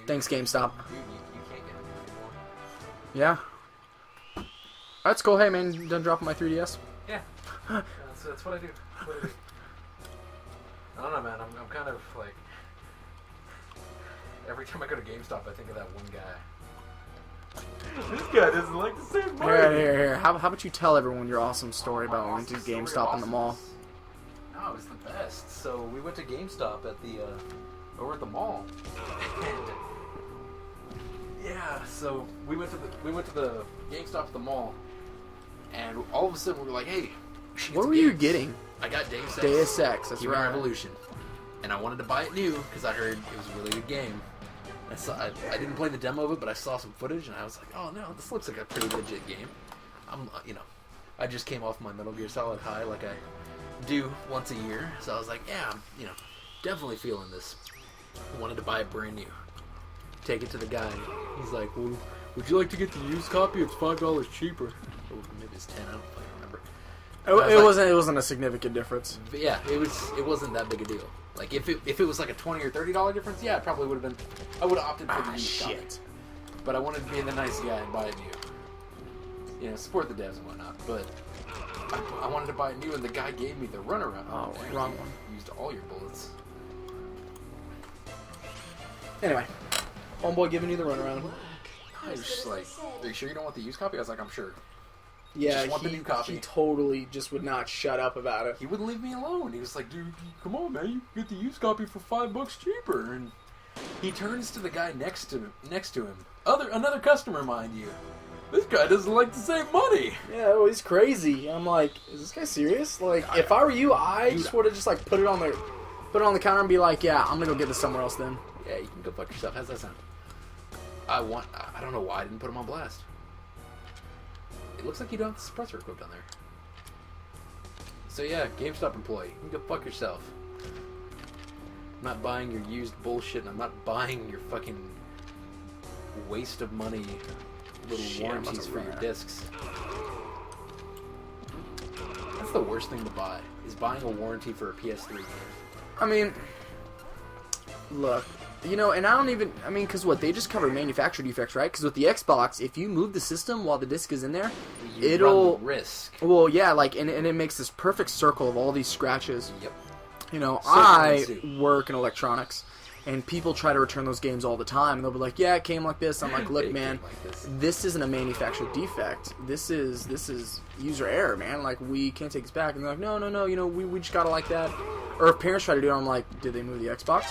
Thanks, GameStop. Dude, you can't get them anymore. Yeah. That's cool. Hey, man, you done dropping my 3DS? Yeah. That's what I do. That's what I do. I don't know, man. I'm kind of like... Every time I go to GameStop, I think of that one guy. This guy doesn't like to save money. Here. How about you tell everyone your awesome story about when we went to GameStop in the mall? No, it was the best. So we went to GameStop at the over at the mall, and yeah, so we went to the GameStop at the mall, and all of a sudden we were like, hey, what were you getting? I got Deus Ex. Deus Ex, that's Human right. Revolution, and I wanted to buy it new because I heard it was a really good game. I didn't play the demo of it, but I saw some footage, and I was like, oh no, this looks like a pretty legit game. I just came off my Metal Gear Solid high like I do once a year, so I was like, yeah, I'm, definitely feeling this. I wanted to buy it brand new. Take it to the guy. He's like, well, would you like to get the used copy? It's $5 cheaper. Or maybe it's 10. I don't quite remember. It wasn't a significant difference. But yeah, it wasn't that big a deal. Like if it was like a $20 or $30 difference, yeah, it probably would have been. I would have opted for the used copy. But I wanted to be the nice guy and buy it new. Support the devs and whatnot. But I wanted to buy it new, and the guy gave me the runaround. Oh, wrong one. Used all your bullets. Anyway, homeboy giving you the runaround. I was just like, are you sure you don't want the used copy? I was like, I'm sure. Yeah, just want the new copy. He totally just would not shut up about it. He wouldn't leave me alone. He was like, dude, come on, man, you can get the used copy for $5 cheaper. And he turns to the guy next to him. Another customer, mind you. This guy doesn't like to save money. Yeah, well, he's crazy. I'm like, is this guy serious? Like, if I were you, I just would have just like put it on the counter and be like, yeah, I'm gonna go get this somewhere else then. Yeah, you can go fuck yourself. How's that sound? I don't know why I didn't put him on blast. It looks like you don't have the suppressor equipped on there. So yeah, GameStop employee, you can go fuck yourself. I'm not buying your used bullshit, and I'm not buying your fucking waste of money little warranties for your discs. That's the worst thing to buy, is buying a warranty for a PS3 game. I mean, look, and I don't even, because what, they just cover manufacturer defects, right? Because with the Xbox, if you move the system while the disc is in there, it'll run the risk. Well, yeah, and it makes this perfect circle of all these scratches. Yep. I work in electronics, and people try to return those games all the time, and they'll be like, yeah, it came like this. I'm like, look, man, this isn't a manufacturer defect. This is user error, man. Like, we can't take this back. And they're like, no, we just gotta like that. Or if parents try to do it, I'm like, did they move the Xbox?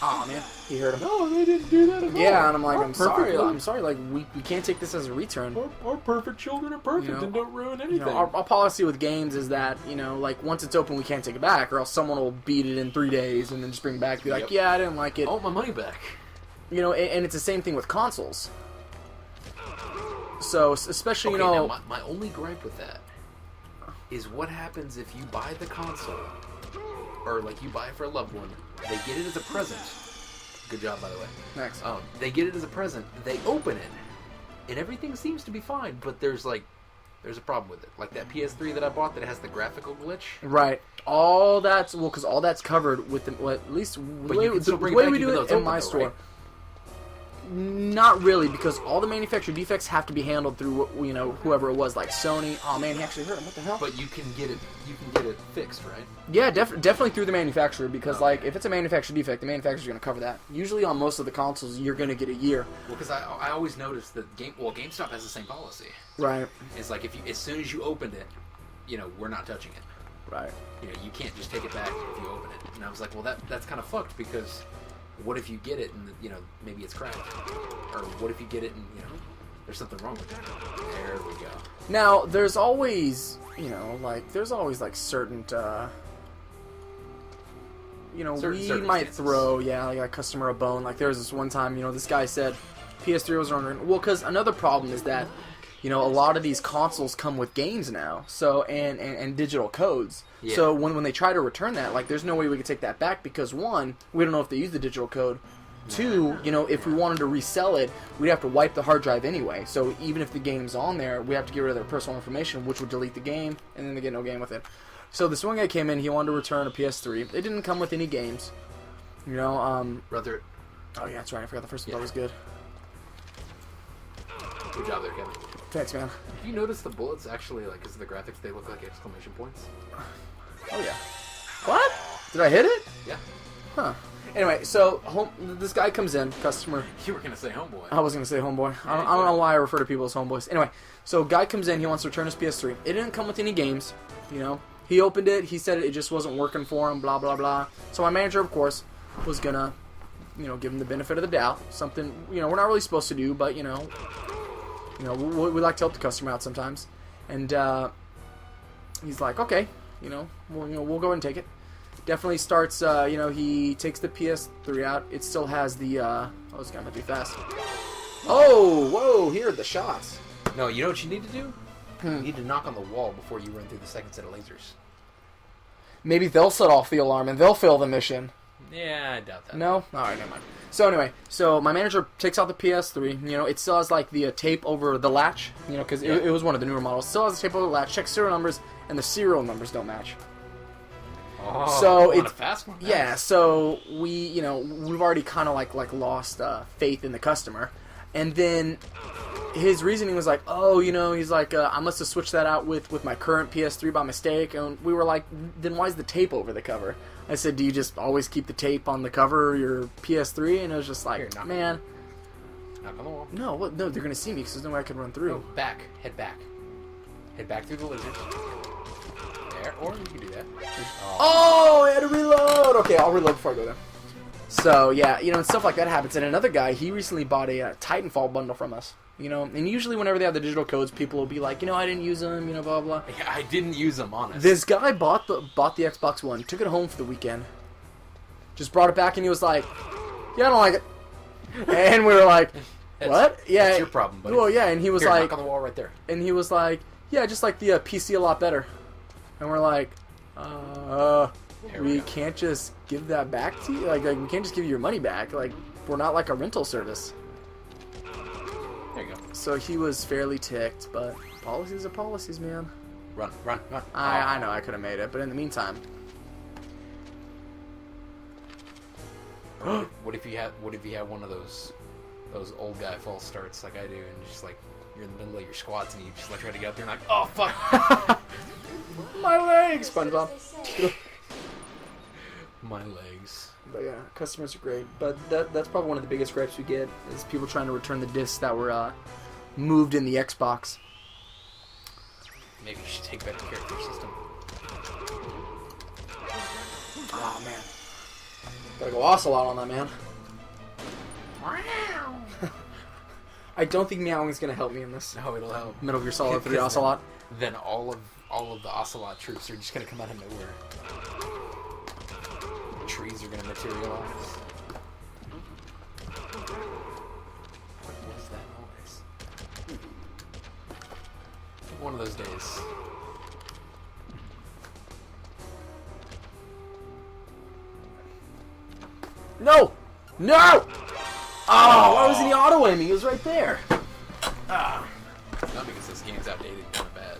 Oh man, he heard him. No, they didn't do that at all. Yeah, and I'm like, I'm sorry. Like, we can't take this as a return. Our perfect children are perfect and don't ruin anything. Our policy with games is that, like, once it's open, we can't take it back, or else someone will beat it in 3 days and then just bring it back and be like, yeah, I didn't like it. I want my money back. And it's the same thing with consoles. So, especially, now, my only gripe with that is what happens if you buy the console, or, like, you buy it for a loved one, they get it as a present. Good job, by the way. Next. They get it as a present, they open it, and everything seems to be fine, but there's a problem with it. Like that PS3 that I bought that has the graphical glitch. Right. All that's, because all that's covered with at least but the way we do it in my store. Right? Not really, because all the manufacturer defects have to be handled through whoever it was, like Sony. Oh man, he actually hurt him. What the hell? But you can get it fixed, right? Yeah, definitely through the manufacturer, because like if it's a manufacturer defect, the manufacturer's going to cover that. Usually on most of the consoles, you're going to get a year. Well, because I always noticed that GameStop has the same policy. Right. It's like as soon as you opened it, we're not touching it. Right. You can't just take it back if you open it. And I was like, well, that's kind of fucked, because what if you get it and maybe it's cracked, or what if you get it and there's something wrong with it? There we go. Now there's always certain we might throw like a customer a bone. Like there was this one time this guy said PS3 was running well, because another problem is that a lot of these consoles come with games now, so and digital codes. Yeah. So when they try to return that, like, there's no way we could take that back, because one, we don't know if they use the digital code. Two, if we wanted to resell it, we'd have to wipe the hard drive anyway. So even if the game's on there, we have to get rid of their personal information, which would delete the game, and then they get no game with it. So this one guy came in, he wanted to return a PS3. It didn't come with any games. Brother, Oh yeah, that's right. I forgot the first one was good. Good job there, Kevin. Thanks, man. Have you noticed the bullets actually, like, because of the graphics, they look like exclamation points? Oh yeah. What? Did I hit it? Yeah. Huh. Anyway, so this guy comes in, customer. You were gonna say homeboy. I was gonna say homeboy. I don't know why I refer to people as homeboys. Anyway, so guy comes in, he wants to return his PS3. It didn't come with any games, you know. He opened it, he said it just wasn't working for him, blah blah blah. So my manager, of course, was gonna, you know, give him the benefit of the doubt. Something, you know, we're not really supposed to do, but you know, we like to help the customer out sometimes. And he's like, okay, we'll go ahead and take it. Definitely starts, he takes the PS3 out. It still has the, this guy might be fast. Oh, whoa, here are the shots. No, you know what you need to do? You need to knock on the wall before you run through the second set of lasers. Maybe they'll set off the alarm and they'll fail the mission. Yeah, I doubt that. No? Alright, never mind. So anyway, my manager takes out the PS3. You know, it still has, like, the tape over the latch. You know, because it was one of the newer models. It still has the tape over the latch. Checks serial numbers, and the serial numbers don't match. Oh, so it's a fast one. Yeah, so we've already kind of like lost faith in the customer, and then his reasoning was like, oh, he's like, I must have switched that out with my current PS3 by mistake, and we were like, then why's the tape over the cover? I said, do you just always keep the tape on the cover of your PS3? And it was just like, Here, man, knock on the wall. no, they're gonna see me because there's no way I could run through. No, head back through the lasers. There, or you can do that. Oh, I had to reload! Okay, I'll reload before I go there. So, yeah, and stuff like that happens. And another guy, he recently bought a Titanfall bundle from us. And usually whenever they have the digital codes, people will be like, I didn't use them, blah, blah. Yeah, I didn't use them, honestly. This guy bought the Xbox One, took it home for the weekend, just brought it back, and he was like, yeah, I don't like it. And we were like, what? Yeah. That's your problem, buddy. Well, yeah, and he was Here, like... knock on the wall right there. And he was like, yeah, I just like the PC a lot better. And we're like, we can't just give that back to you? Like, we can't just give you your money back. Like, we're not like a rental service. There you go. So he was fairly ticked, but policies are policies, man. Run. I know I could have made it, but in the meantime... What if you had one of those old guy false starts like I do, and just like you're in the middle of your squats and you just like try to get up there and like, oh fuck, my legs, SpongeBob. My legs. But yeah, customers are great. But that's probably one of the biggest gripes we get is people trying to return the discs that were moved in the Xbox. Maybe you should take back the character system. Oh man, gotta go Ocelot on that, man. I don't think meowing's gonna help me in this. No, it'll help. Metal Gear Solid 3 Ocelot. Then all of the Ocelot troops are just gonna come out of nowhere. Trees are gonna materialize. What was that noise? One of those days. No! No! Oh, why wasn't he auto-aiming? He was right there. Not because this game's outdated, kind of bad.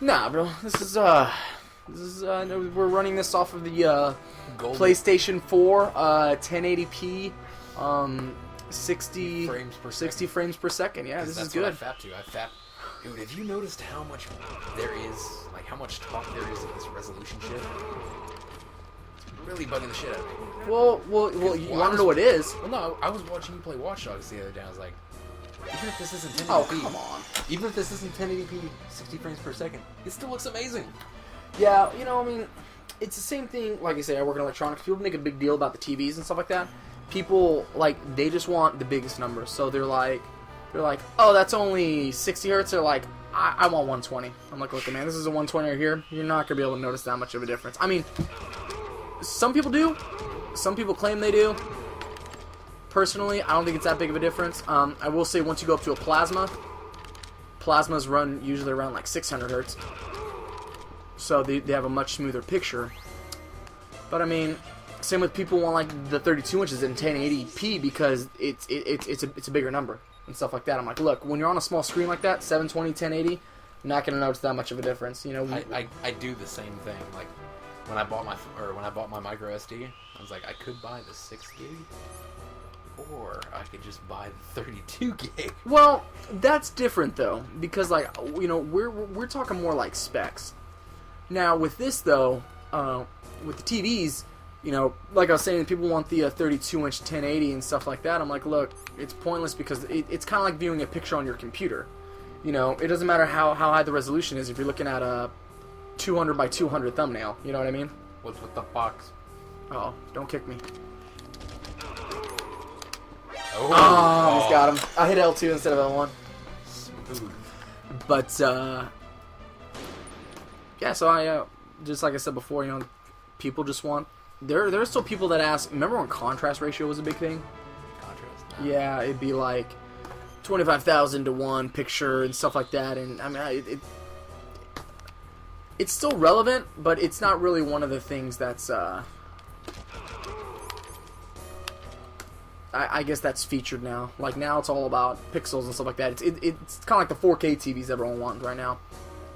Nah, bro. This is we're running this off of the PlayStation 4, 1080p, 60 frames per second. Yeah, this is good. What I FAP. Dude, have you noticed how much there is, like how much talk there is in this resolution shit? It's really bugging the shit out of me. Well, you want to know what it is? Well, no, I was watching you play Watch Dogs the other day. I was like, even if this isn't 1080p, oh come on, even if this isn't 1080p, 60 frames per second, it still looks amazing. Yeah, I mean, it's the same thing. Like I say, I work in electronics. People make a big deal about the TVs and stuff like that. People they just want the biggest numbers. So they're like, oh, that's only 60 hertz. They're like, I want 120. I'm like, look, man, this is a 120 right here. You're not gonna be able to notice that much of a difference. I mean, some people do. Some people claim they do. Personally, I don't think it's that big of a difference. I will say once you go up to a plasmas run usually around like 600 hertz. So they have a much smoother picture. But I mean, same with people want like the 32 inches in 1080p because it's a bigger number and stuff like that. I'm like, look, when you're on a small screen like that, 720, 1080, you're not gonna notice that much of a difference. I do the same thing. Like when I bought my micro SD, I was like, I could buy the 6 gig, or I could just buy the 32 gig. Well, that's different though, because like we're talking more like specs. Now with this though, with the TVs, like I was saying, people want the 32-inch 1080 and stuff like that. I'm like, look, it's pointless because it's kind of like viewing a picture on your computer. It doesn't matter how high the resolution is if you're looking at a 200 by 200 thumbnail. You know what I mean? What's with the box? Oh, don't kick me. Oh, he's got him. I hit L2 instead of L1. Smooth. But, yeah, so I, just like I said before, people just want... There are still people that ask, remember when contrast ratio was a big thing? Contrast? No. Yeah, it'd be like 25,000 to 1 picture and stuff like that, and I mean, it's still relevant, but it's not really one of the things that's, I guess that's featured now. Like, now it's all about pixels and stuff like that. It's kind of like the 4K TVs everyone wants right now.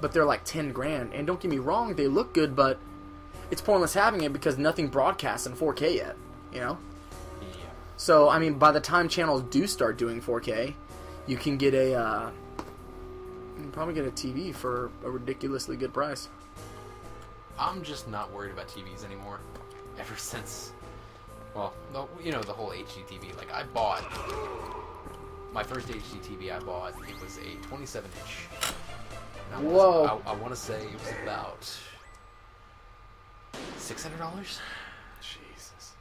But they're like 10 grand. And don't get me wrong, they look good, but it's pointless having it because nothing broadcasts in 4K yet, Yeah. So, I mean, by the time channels do start doing 4K, you can get you can probably get a TV for a ridiculously good price. I'm just not worried about TVs anymore. Ever since... Well, the whole HD TV. Like, I bought... My first HD TV I bought, it was a 27-inch. Whoa. I want to say it was about... $600? Jesus.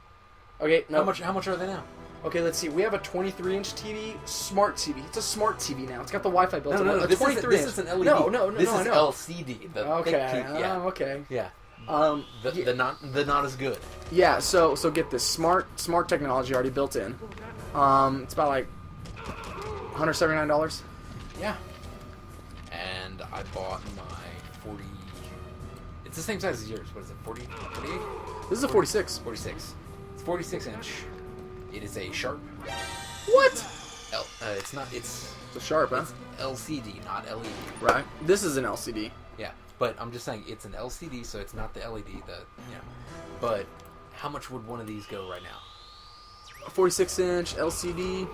Okay, no. How much are they now? Okay, let's see. We have a 23-inch TV, smart TV. It's a smart TV now. It's got the Wi-Fi built in. No, this is an LED. No, this is I know. LCD. Okay. Yeah. Okay. Yeah. Yeah. The not as good. Yeah. So get this smart technology already built in. It's about like $179. Yeah. And I bought my 40. It's the same size as yours. What is it? 48? This is a 46. 46. It's 46-inch. It is a Sharp. What? It's not. It's a Sharp, huh? It's LCD, not LED. Right. This is an LCD. Yeah, but I'm just saying it's an LCD, so it's not the LED. But how much would one of these go right now? A 46-inch LCD.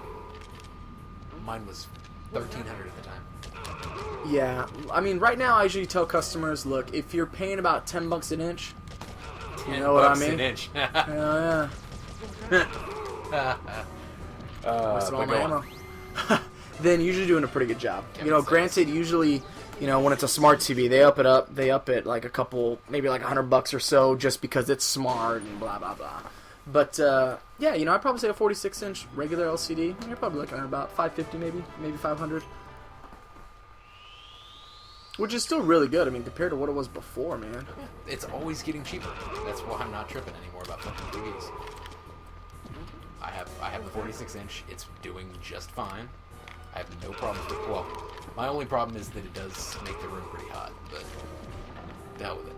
Mine was $1,300 at the time. Yeah, I mean, right now I usually tell customers, look, if you're paying about $10 an inch, you know what I mean? $10 an inch. Yeah. Wasting all my ammo. Then usually doing a pretty good job. Granted, usually, when it's a smart TV, they up it like a couple, maybe like $100 or so, just because it's smart and blah blah blah. But yeah, I'd probably say a 46-inch regular LCD. You're probably looking at about $550, maybe $500, which is still really good. I mean, compared to what it was before, man. It's always getting cheaper. That's why I'm not tripping anymore about fucking TVs. I have the 46-inch. It's doing just fine. I have no problems with. Well, my only problem is that it does make the room pretty hot. But the hell with it.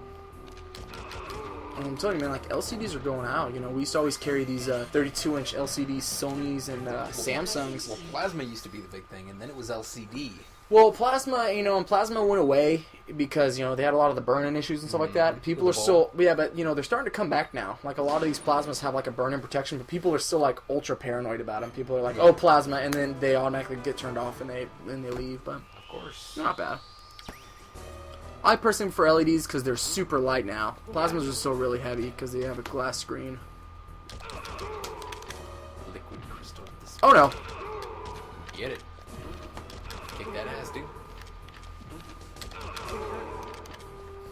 I'm telling you, man, like LCDs are going out. We used to always carry these 32-inch LCD Sonys and Samsungs. Well, plasma used to be the big thing, and then it was LCD. Well, plasma, and plasma went away because, they had a lot of the burn-in issues and stuff like that. People are still, but, they're starting to come back now. Like, a lot of these plasmas have, like, a burn-in protection, but people are still, like, ultra paranoid about them. People are like, oh, plasma, and then they automatically get turned off and they leave, but... Of course. Not bad. I personally prefer LEDs because they're super light now. Plasmas are still really heavy because they have a glass screen. Liquid crystal. Oh, no. Get it. Kick that ass, dude.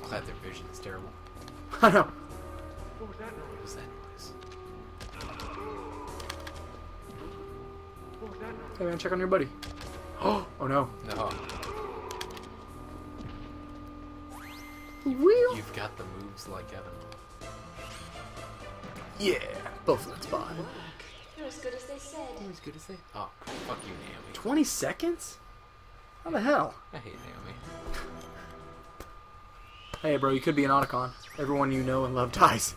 Glad their vision is terrible. I know. What was that noise? Hey, man, check on your buddy. Oh, no. No. Wheel. You've got the moves like Evan. Yeah, both of that's fine. You're as good as they said. You're as good as they... Oh, fuck you, Naomi. 20 seconds? How the hell? I hate Naomi. Hey, bro, you could be an Otacon. Everyone you know and love dies.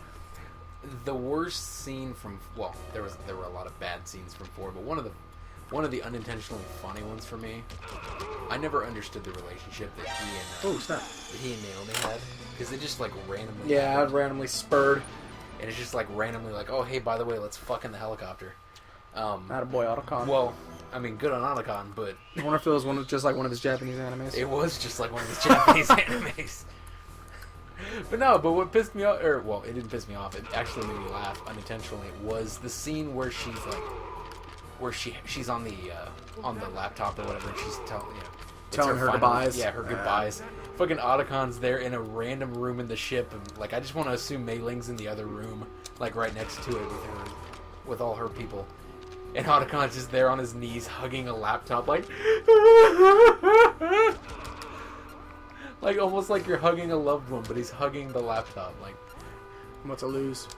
The worst scene from... Well, there were a lot of bad scenes from 4, but one of the unintentionally funny ones for me, I never understood the relationship that he and Naomi had, because they just like randomly... Yeah, randomly spurred. And it's just like randomly like, oh, hey, by the way, let's fuck in the helicopter. Attaboy Otacon. Well, I mean, good on Otacon, but I wonder if it was just like one of his Japanese animes. it was just like one of his Japanese animes. But what pissed me off, or well, it didn't piss me off. It actually made me laugh unintentionally. Was the scene where she's on the laptop or whatever, and she's telling her goodbyes. Yeah, her goodbyes. Fucking Otacon's there in a random room in the ship, and like I just want to assume Mei Ling's in the other room, like right next to it with all her people. And Otacon's just there on his knees hugging a laptop, like like almost like you're hugging a loved one, but he's hugging the laptop. Like, What's a lose?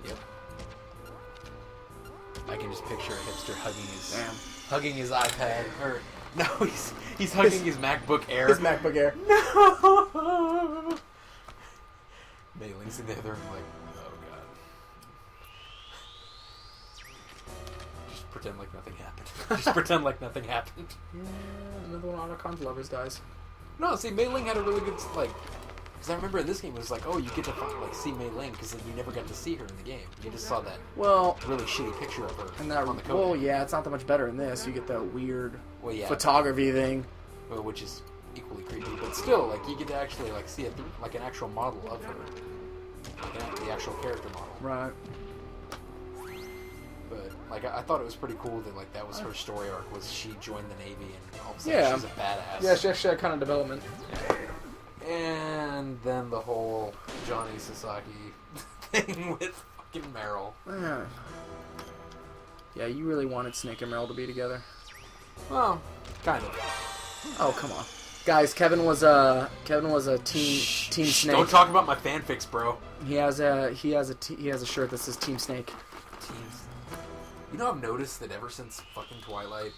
Yep. I can just picture a hipster hugging his iPad, or no, he's hugging his MacBook Air. His MacBook Air. No. Mei Ling's in there, they're like, oh god. Just pretend like nothing happened. Just pretend like nothing happened. Yeah, another one of Otacon's lovers dies. No, see, Mei Ling had a really good, like, because I remember in this game it was like, oh, you get to see Mei Ling, because you never got to see her in the game. You just saw that really shitty picture of her and that, on the code. well, yeah, it's not that much better in this. You get that weird photography thing. Well, which is equally creepy, but still, like, you get to actually, like, see it, like, an actual model of her. Like, the actual character model. Right. But, like, I thought it was pretty cool that, like, that was her story arc, was she joined the Navy and all of a sudden she's a badass. Yeah, she actually had kind of development. Yeah. And then the whole Johnny Sasaki thing with fucking Meryl. Yeah, you really wanted Snake and Meryl to be together. Well, kind of. Oh, come on. Guys, Kevin was a team Snake. Don't talk about my fanfics, bro. He has a shirt that says Team Snake. You know, I've noticed that ever since fucking Twilight,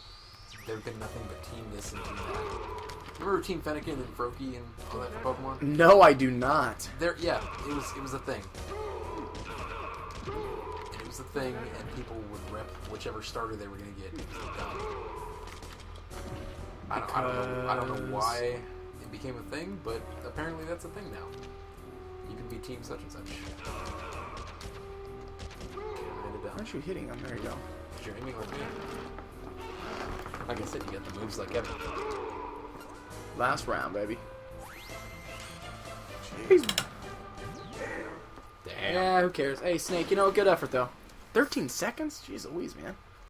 there've been nothing but Team this and Team that. Remember Team Fennekin and Froakie and all that for Pokemon? No, I do not. Yeah, it was a thing. It was a thing, and people would rep whichever starter they were gonna get. I don't know why it became a thing, but apparently that's a thing now. You can be Team such and such. Aren't you hitting them? There you go. You're aiming like me. Like I said, you got the moves like Kevin. Last round, baby. Jeez. Damn. Yeah, who cares? Hey, Snake, good effort, though. 13 seconds? Jeez Louise, man.